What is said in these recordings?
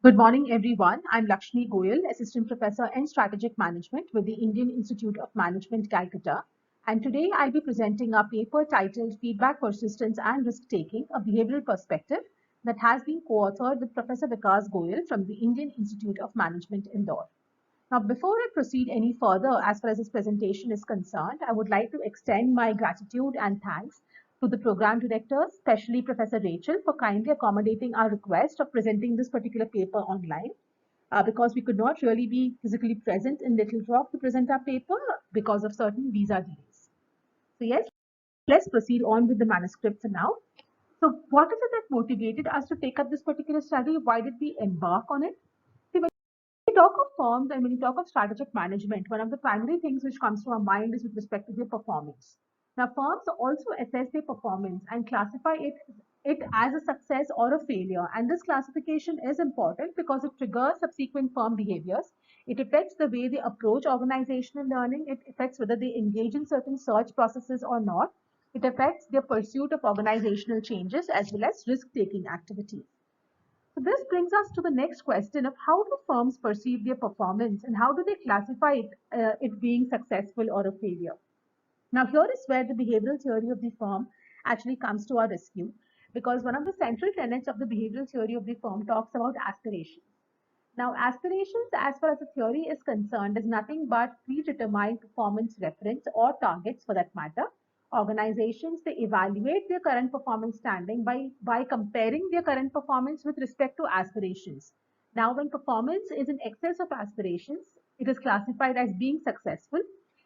Good morning, everyone. I'm Lakshmi Goyal, Assistant Professor in Strategic Management with the Indian Institute of Management, Calcutta. And today I'll be presenting a paper titled Feedback, Persistence and Risk Taking, a Behavioral Perspective that has been co-authored with Professor Vikas Goyal from the Indian Institute of Management, Indore. Now, before I proceed any further, as far as this presentation is concerned, I would like to extend my gratitude and thanks to the program director, especially Professor Rachel, for kindly accommodating our request of presenting this particular paper online. Because we could not really be physically present in Little Rock to present our paper because of certain visa delays. So yes, let's proceed on with the manuscript for now. So what is it that motivated us to take up this particular study? Why did we embark on it? See, when we talk of firms and when we talk of strategic management, one of the primary things which comes to our mind is with respect to their performance. Now, firms also assess their performance and classify it as a success or a failure. And this classification is important because it triggers subsequent firm behaviors. It affects the way they approach organizational learning. It affects whether they engage in certain search processes or not. It affects their pursuit of organizational changes as well as risk taking activities. So this brings us to the next question of how do firms perceive their performance and how do they classify it being successful or a failure? Now, here is where the behavioral theory of the firm actually comes to our rescue because one of the central tenets of the behavioral theory of the firm talks about aspirations. Now, aspirations, as far as the theory is concerned, is nothing but predetermined performance reference or targets for that matter. Organizations, they evaluate their current performance standing by comparing their current performance with respect to aspirations. Now, when performance is in excess of aspirations, it is classified as being successful.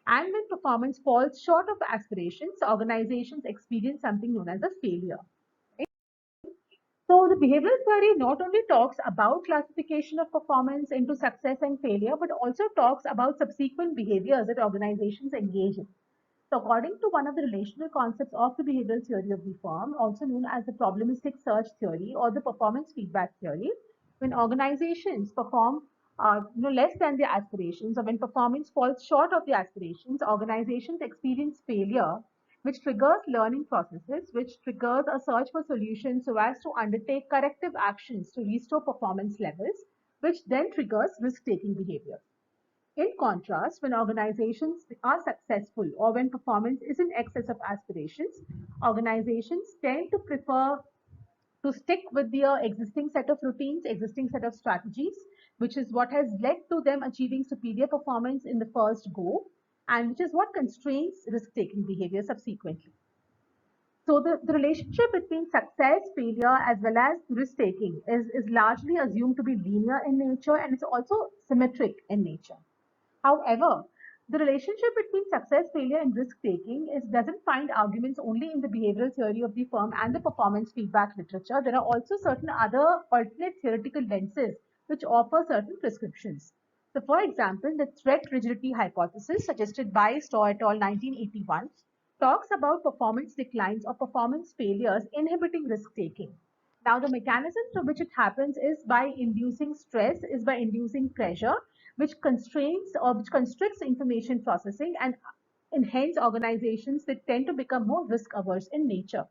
And when performance falls short of aspirations, organizations experience something known as a failure. So the behavioral theory not only talks about classification of performance into success and failure, but also talks about subsequent behaviors that organizations engage in. So according to one of the relational concepts of the behavioral theory of the firm, also known as the probabilistic search theory or the performance feedback theory, when organizations perform less than their aspirations or when performance falls short of the aspirations, organizations experience failure which triggers learning processes, which triggers a search for solutions so as to undertake corrective actions to restore performance levels, which then triggers risk-taking behavior. In contrast, when organizations are successful or when performance is in excess of aspirations, organizations tend to prefer to stick with their existing set of routines, existing set of strategies, which is what has led to them achieving superior performance in the first go, and which is what constrains risk taking behavior subsequently. So the relationship between success, failure, as well as risk taking is largely assumed to be linear in nature and it's also symmetric in nature. However, the relationship between success, failure, and risk taking doesn't find arguments only in the behavioral theory of the firm and the performance feedback literature. There are also certain other alternate theoretical lenses which offer certain prescriptions. So, for example, the threat rigidity hypothesis suggested by Stowe et al. 1981 talks about performance declines or performance failures inhibiting risk taking. Now, the mechanism through which it happens is by inducing stress, is by inducing pressure, which constrains or which constricts information processing and hence organizations that tend to become more risk averse in nature.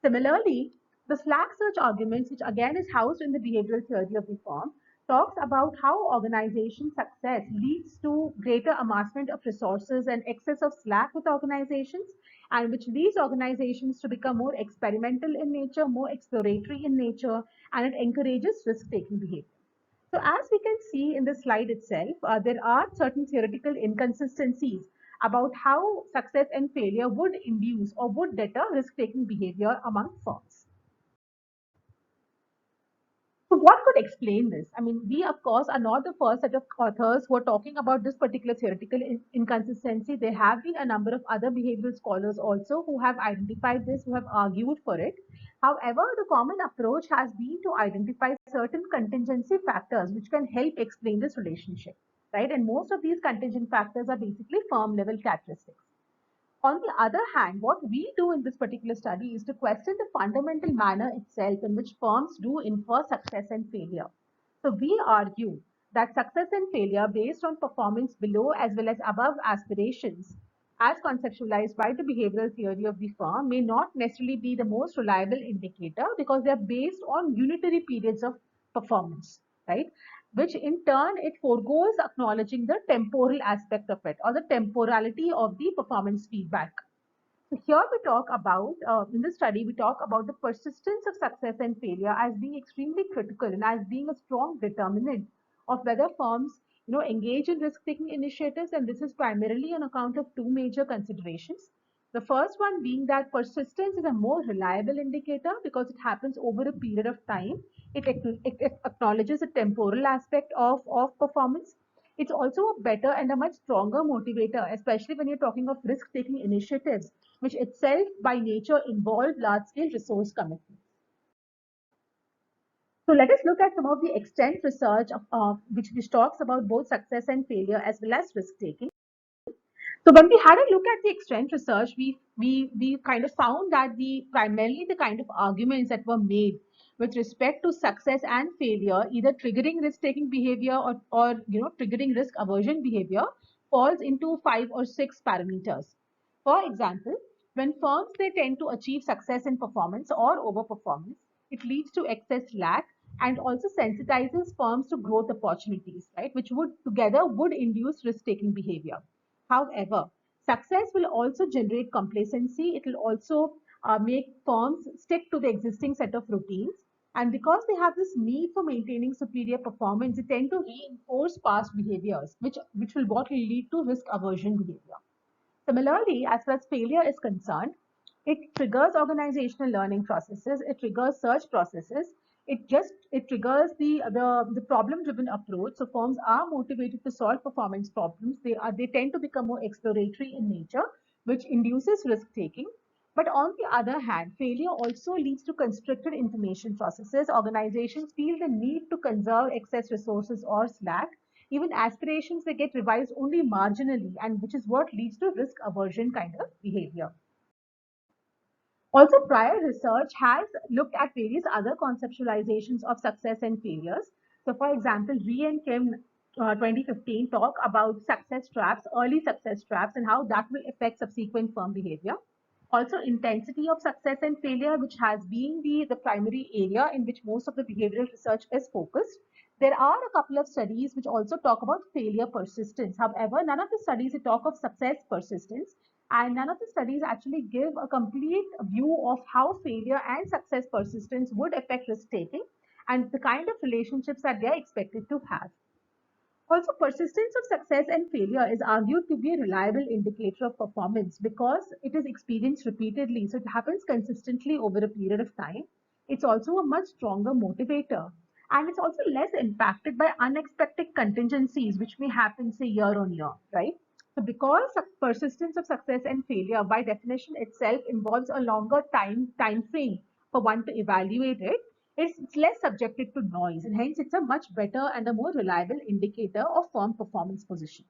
Similarly, the slack search arguments, which again is housed in the behavioral theory of the firm, talks about how organization success leads to greater amassment of resources and excess of slack with organizations, and which leads organizations to become more experimental in nature, more exploratory in nature, and it encourages risk-taking behavior. So as we can see in the slide itself, there are certain theoretical inconsistencies about how success and failure would induce or would deter risk-taking behavior among firms. So what could explain this? I mean, we of course are not the first set of authors who are talking about this particular theoretical inconsistency. There have been a number of other behavioral scholars also who have identified this, who have argued for it. However, the common approach has been to identify certain contingency factors which can help explain this relationship, right? And most of these contingent factors are basically firm level characteristics. On the other hand, what we do in this particular study is to question the fundamental manner itself in which firms do infer success and failure. So we argue that success and failure based on performance below as well as above aspirations, as conceptualized by the behavioral theory of the firm, may not necessarily be the most reliable indicator because they are based on unitary periods of performance. right? Which in turn, it foregoes acknowledging the temporal aspect of it, or the temporality of the performance feedback. So here we talk about, in this study, we talk about the persistence of success and failure as being extremely critical and as being a strong determinant of whether firms, engage in risk-taking initiatives. And this is primarily on account of two major considerations. The first one being that persistence is a more reliable indicator because it happens over a period of time. It acknowledges a temporal aspect of performance. It's also a better and a much stronger motivator, especially when you're talking of risk-taking initiatives, which itself by nature involve large-scale resource commitment. So let us look at some of the extent research which talks about both success and failure as well as risk-taking. So when we had a look at the extent research, we kind of found that primarily the kind of arguments that were made with respect to success and failure, either triggering risk-taking behavior or triggering risk aversion behavior, falls into 5 or 6 parameters. For example, when firms they tend to achieve success in performance or overperformance, it leads to excess lack and also sensitizes firms to growth opportunities, right? Which would induce risk-taking behavior. However, success will also generate complacency. It will also make firms stick to the existing set of routines. And because they have this need for maintaining superior performance, they tend to reinforce past behaviors, which will what will lead to risk aversion behavior. Similarly, as far as failure is concerned, it triggers organizational learning processes, it triggers search processes, it triggers the problem-driven approach. So firms are motivated to solve performance problems. They tend to become more exploratory in nature, which induces risk-taking. But on the other hand, failure also leads to constricted information processes. Organizations feel the need to conserve excess resources or slack. Even aspirations, they get revised only marginally, and which is what leads to risk aversion kind of behavior. Also, prior research has looked at various other conceptualizations of success and failures. So, for example, Ree and Kim 2015 talk about success traps, early success traps, and how that will affect subsequent firm behavior. Also, intensity of success and failure, which has been the primary area in which most of the behavioral research is focused. There are a couple of studies which also talk about failure persistence. However, none of the studies talk of success persistence, and none of the studies actually give a complete view of how failure and success persistence would affect risk taking and the kind of relationships that they're expected to have. Also, persistence of success and failure is argued to be a reliable indicator of performance because it is experienced repeatedly. So it happens consistently over a period of time. It's also a much stronger motivator. And it's also less impacted by unexpected contingencies, which may happen, say, year on year, right? So because persistence of success and failure, by definition itself, involves a longer time frame for one to evaluate it, it's less subjected to noise, and hence it's a much better and a more reliable indicator of firm performance position.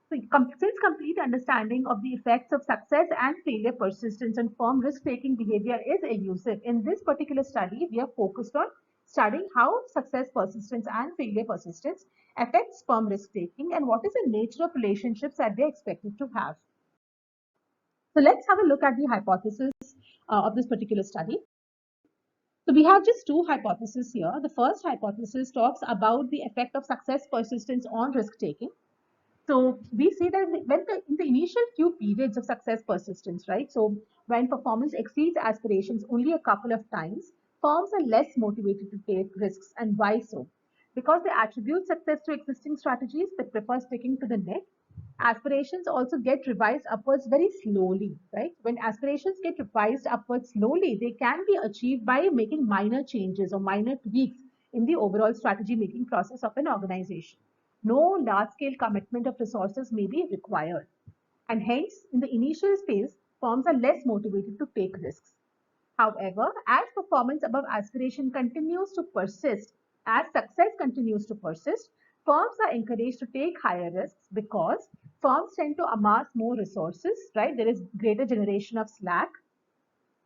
So, since complete understanding of the effects of success and failure persistence on firm risk-taking behavior is elusive, in this particular study, we are focused on studying how success persistence and failure persistence affects firm risk-taking and what is the nature of relationships that they're expected to have. So let's have a look at the hypothesis of this particular study. So we have just two hypotheses here. The first hypothesis talks about the effect of success persistence on risk taking. So we see that in the initial few periods of success persistence, right? So when performance exceeds aspirations only a couple of times, firms are less motivated to take risks. And why so? Because they attribute success to existing strategies, they prefer sticking to the net. Aspirations also get revised upwards very slowly, right? When aspirations get revised upwards slowly, they can be achieved by making minor changes or minor tweaks in the overall strategy making process of an organization. No large scale commitment of resources may be required. And hence, in the initial phase, firms are less motivated to take risks. However, as performance above aspiration continues to persist, as success continues to persist, firms are encouraged to take higher risks because firms tend to amass more resources, right? There is greater generation of slack.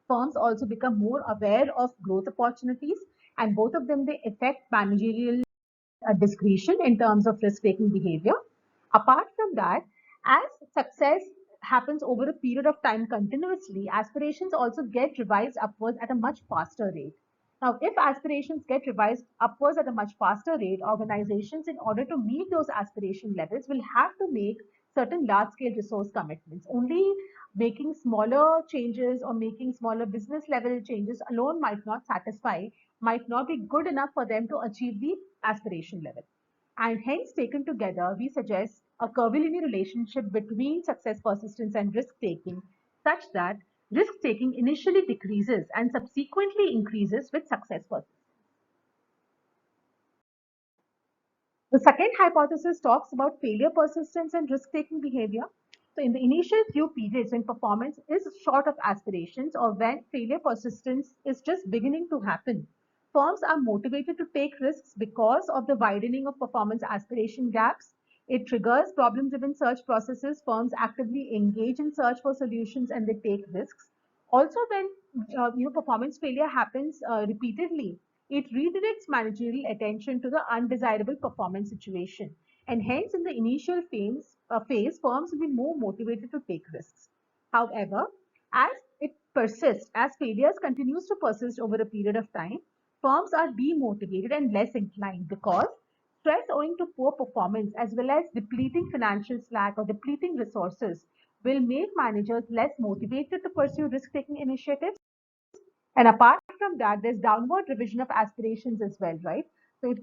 Firms also become more aware of growth opportunities, and both of them they affect managerial discretion in terms of risk-taking behavior. Apart from that, as success happens over a period of time continuously, aspirations also get revised upwards at a much faster rate. Now, if aspirations get revised upwards at a much faster rate, organizations, in order to meet those aspiration levels, will have to make certain large scale resource commitments. Only making smaller changes or making smaller business level changes alone might not satisfy, might not be good enough for them to achieve the aspiration level. And hence, taken together, we suggest a curvilinear relationship between success persistence and risk taking, such that risk taking initially decreases and subsequently increases with success persistence. The second hypothesis talks about failure persistence and risk taking behavior. So, in the initial few periods when performance is short of aspirations or when failure persistence is just beginning to happen, firms are motivated to take risks because of the widening of performance aspiration gaps. It triggers problem driven search processes. Firms actively engage in search for solutions and they take risks. Also, when performance failure happens repeatedly, it redirects managerial attention to the undesirable performance situation. And hence, in the initial phase, firms will be more motivated to take risks. However, as it persists, as failures continues to persist over a period of time, firms are demotivated and less inclined because stress owing to poor performance as well as depleting financial slack or depleting resources will make managers less motivated to pursue risk taking initiatives. And apart from that, there's downward revision of aspirations as well, right? So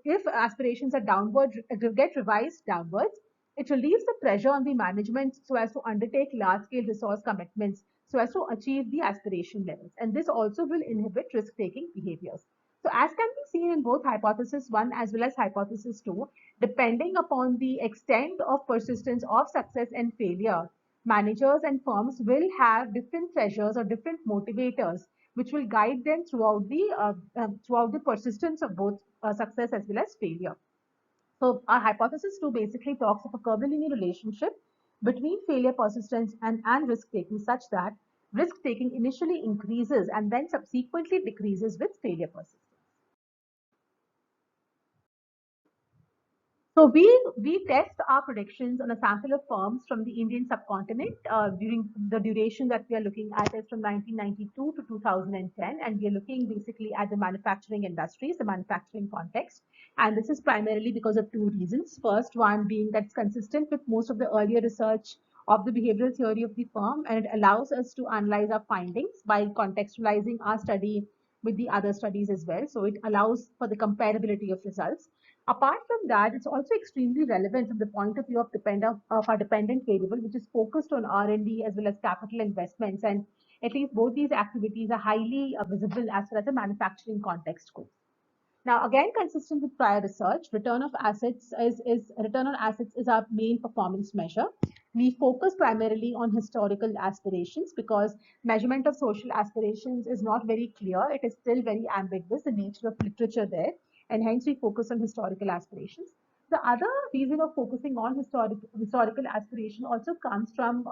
if aspirations are downward get revised downwards, it relieves the pressure on the management so as to undertake large scale resource commitments so as to achieve the aspiration levels. And this also will inhibit risk taking behaviors. So as can be seen in both hypothesis 1 as well as hypothesis 2, depending upon the extent of persistence of success and failure, managers and firms will have different pressures or different motivators which will guide them throughout the persistence of both success as well as failure. So our hypothesis 2 basically talks of a curvilinear relationship between failure persistence and risk taking such that risk taking initially increases and then subsequently decreases with failure persistence. So we test our predictions on a sample of firms from the Indian subcontinent during the duration that we are looking at is from 1992 to 2010, and we are looking basically at the manufacturing industries, the manufacturing context. And this is primarily because of two reasons. First one being that it's consistent with most of the earlier research of the behavioral theory of the firm, and it allows us to analyze our findings by contextualizing our study with the other studies as well. So it allows for the comparability of results. Apart from that, it's also extremely relevant from the point of view of our dependent variable, which is focused on R&D as well as capital investments. And at least both these activities are highly visible as far as the manufacturing context goes. Now, again, consistent with prior research, return on assets is our main performance measure. We focus primarily on historical aspirations because measurement of social aspirations is not very clear. It is still very ambiguous, the nature of literature there, and hence we focus on historical aspirations. The other reason of focusing on historical aspiration also comes from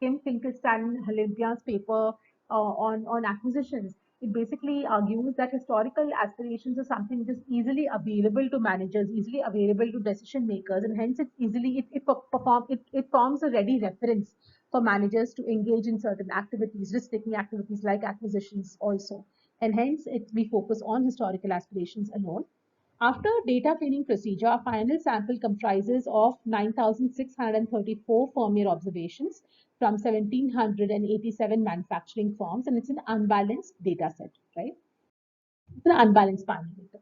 Kim Finkelstein Olympia's paper on acquisitions. It basically argues that historical aspirations are something which is easily available to managers, easily available to decision makers, and hence it forms a ready reference for managers to engage in certain activities, risk-taking activities like acquisitions also. And hence we focus on historical aspirations alone. After data cleaning procedure, our final sample comprises of 9,634 firm year observations from 1,787 manufacturing firms, and it's an unbalanced data set, right? It's an unbalanced panel data.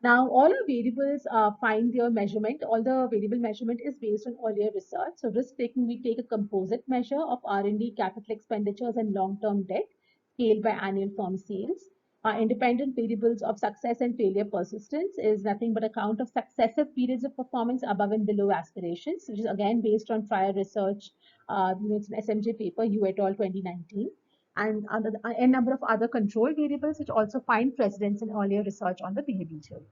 Now, all our variables find their measurement. All the variable measurement is based on earlier research. So, risk taking, we take a composite measure of R&D, capital expenditures, and long-term debt scaled by annual firm sales. Independent variables of success and failure persistence is nothing but a count of successive periods of performance above and below aspirations, which is again based on prior research. It's an SMJ paper, U et al. 2019 and a number of other control variables which also find precedence in earlier research on the behavioral theory.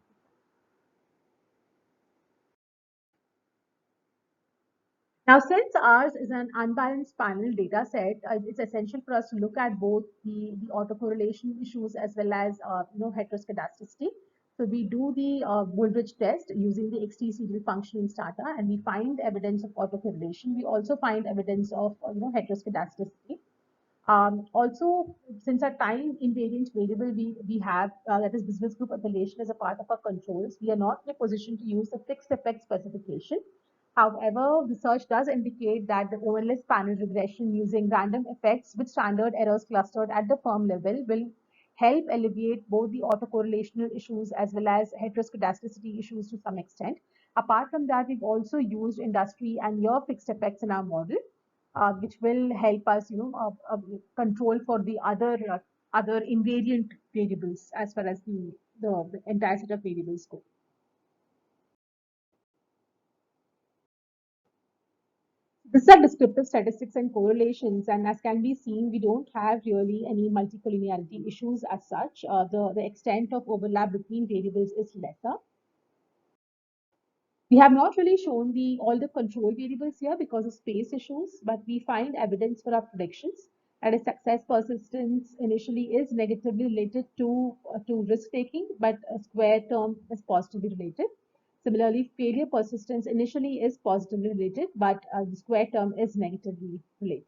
Now, since ours is an unbalanced panel data set, it's essential for us to look at both the autocorrelation issues as well as heteroscedasticity. So we do the Woolridge test using the XT serial function in Stata, and we find evidence of autocorrelation. We also find evidence of heteroscedasticity. Also, since our time invariant variable we have, that is business group affiliation as a part of our controls, we are not in a position to use the fixed effect specification. However, research does indicate that the OLS panel regression using random effects with standard errors clustered at the firm level will help alleviate both the autocorrelational issues as well as heteroscedasticity issues to some extent. Apart from that, we've also used industry and year fixed effects in our model, which will help us, control for the other invariant variables as far as the entire set of variables go. These are descriptive statistics and correlations, and as can be seen, we don't have really any multicollinearity issues as such. The extent of overlap between variables is lesser. We have not really shown all the control variables here because of space issues, but we find evidence for our predictions. That is, success persistence initially is negatively related to risk taking, but a square term is positively related. Similarly, failure persistence initially is positively related, but the square term is negatively related.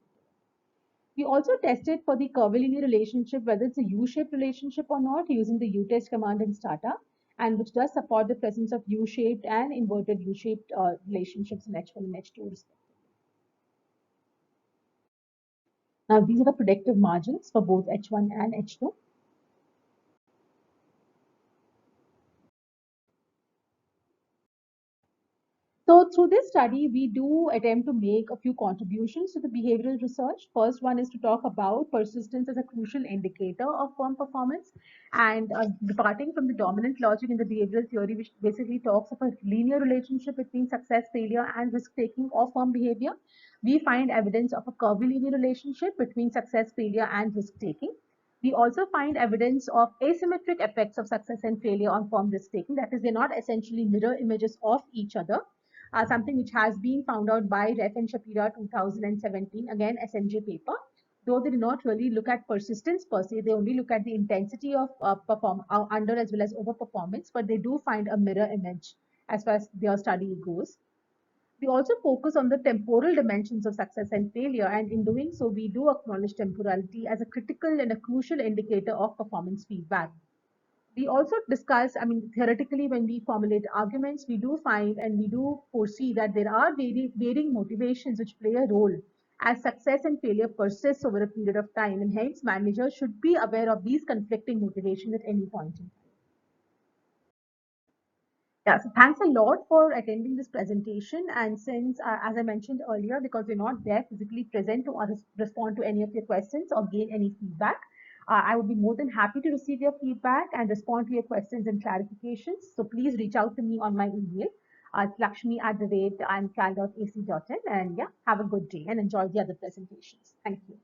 We also tested for the curvilinear relationship, whether it's a U-shaped relationship or not, using the U-test command in Stata, and which does support the presence of U-shaped and inverted U-shaped relationships in H1 and H2 respectively. Now, these are the predictive margins for both H1 and H2. So through this study, we do attempt to make a few contributions to the behavioral research. First one is to talk about persistence as a crucial indicator of firm performance, and departing from the dominant logic in the behavioral theory, which basically talks of a linear relationship between success, failure, and risk-taking of firm behavior, we find evidence of a curvilinear relationship between success, failure, and risk-taking. We also find evidence of asymmetric effects of success and failure on firm risk-taking. That is, they're not essentially mirror images of each other, something which has been found out by Ref and Shapira 2017, again SMJ paper. Though they do not really look at persistence per se, they only look at the intensity of under as well as over performance, but they do find a mirror image as far as their study goes. We also focus on the temporal dimensions of success and failure, and in doing so, we do acknowledge temporality as a critical and a crucial indicator of performance feedback. We also discuss, I mean, theoretically, when we formulate arguments, we do find and we do foresee that there are varying motivations which play a role as success and failure persists over a period of time, and hence managers should be aware of these conflicting motivations at any point in time. Yeah, so thanks a lot for attending this presentation. And since, as I mentioned earlier, because we're not there physically present to respond to any of your questions or gain any feedback, I would be more than happy to receive your feedback and respond to your questions and clarifications. So please reach out to me on my email. It's Lakshmi@cal.ac.in. And yeah, have a good day and enjoy the other presentations. Thank you.